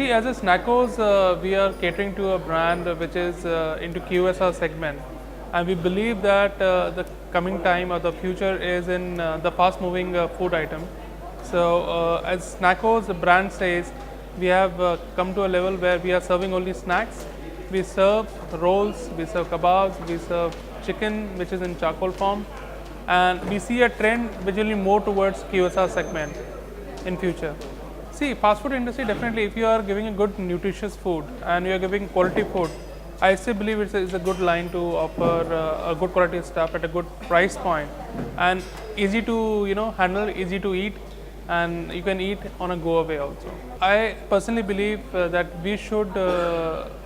See, as a Snackos, we are catering to a brand which is into QSR segment, and we believe that the coming time or the future is in the fast-moving food item. So, as Snackos, the brand says, we have come to a level where we are serving only snacks. We serve rolls, we serve kebabs, we serve chicken, which is in charcoal form, and we see a trend which will be more towards QSR segment in future. See, fast food industry definitely, if you are giving a good nutritious food and you are giving quality food, I still believe it's a good line to offer a good quality stuff at a good price point and easy to handle, easy to eat, and you can eat on a go away also. I personally believe that we should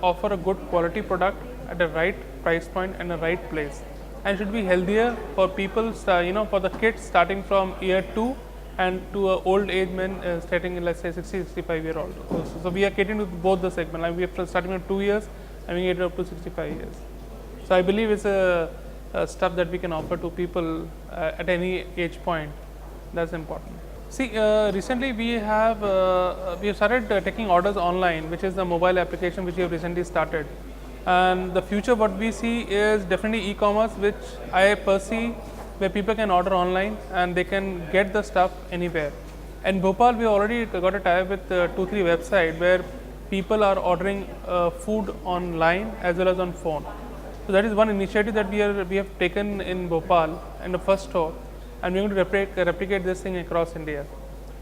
offer a good quality product at the right price point and the right place, and should be healthier for people, for the kids starting from year 2 and to old age men starting in, let's say, 60-65-year-old. So we are catering to both the segment. Like we are starting at 2 years and we get up to 65 years. So I believe it's a stuff that we can offer to people at any age point. That's important. See, recently we have started taking orders online, which is the mobile application which we have recently started. And the future what we see is definitely e-commerce, which I perceive where people can order online and they can get the stuff anywhere. In Bhopal, we already got a tie-up with 2-3 websites where people are ordering food online as well as on phone. So that is one initiative that we have taken in Bhopal in the first store, and we are going to replicate this thing across India.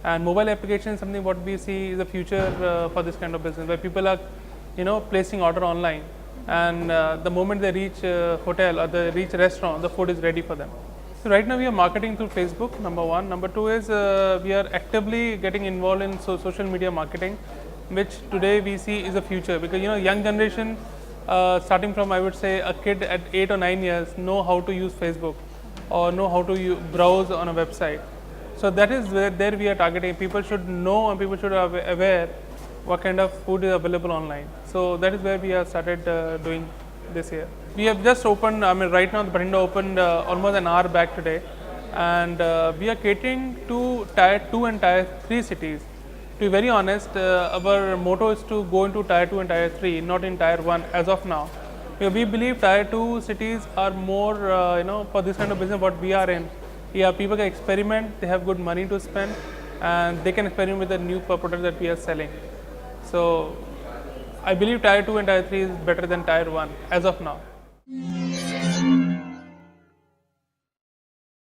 And mobile application is something what we see is the future for this kind of business, where people are placing order online, and the moment they reach hotel or they reach restaurant, the food is ready for them. So right now we are marketing through Facebook, number one. Number two is we are actively getting involved in social media marketing, which today we see is the future, because young generation starting from, I would say, a kid at 8 or 9 years know how to use Facebook or know how to browse on a website. So that is where there we are targeting. People should know and people should be aware what kind of food is available online. So that is where we have started doing this year. We have just opened, right now the Bhatinda opened almost an hour back today, and we are catering to tier 2 and tier 3 cities. To be very honest, our motto is to go into tier 2 and tier 3, not in tier 1 as of now. We believe tier 2 cities are more, for this kind of business what we are in. Yeah, people can experiment, they have good money to spend, and they can experiment with the new product that we are selling. So I believe tier 2 and tier 3 is better than tier 1 as of now.